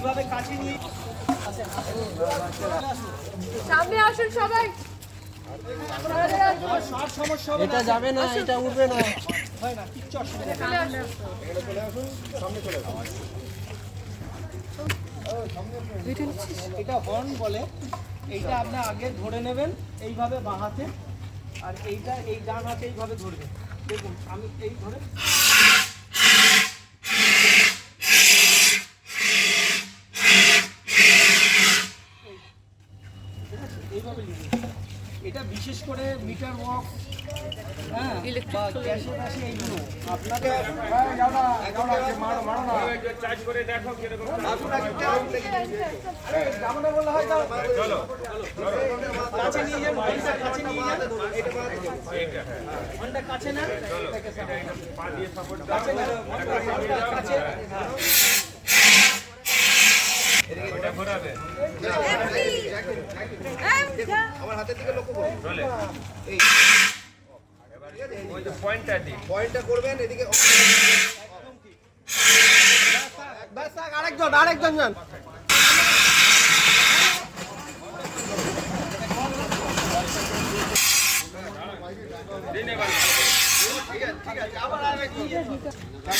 এইভাবে কাছে নিয়ে সামনে আসুন সবাই। সব সমস্যা এটা যাবে না, এটা উঠবে না। হয় না, কিচ্ছু অসুবিধা নেই। এটা হর্ন বলে। এইটা আপনি আগে ধরে নেবেন এইভাবে বাঁ হাতে, আর এইটা এই ডান হাতে এইভাবে ধরবেন। দেখুন আমি এই ধরে এইভাবে লিখুন। এটা বিশেষ করে মিটার বক্স, হ্যাঁ, বা গ্যাসে গ্যাসে এইগুলো আপনাকে চার্জ করে দেখো কিরকম যাবো না বললে হয়, চলো কাছে নিয়ে যান, ফোনটা কাছে নিয়ে যান, ফোনটা কাছে না, পা দিয়ে সাপোর্ট কাছে না, ফোনটা কাছে, ওটা ঘোরাবে আমার হাতের দিকে লক্ষ্য করুন। চলে এই ওই যে পয়েন্টটা দিই পয়েন্টটা করবেন এদিকে। ব্যাস আরেকজন যান। দিন এবার ঠিক আছে আবার আরেকজন।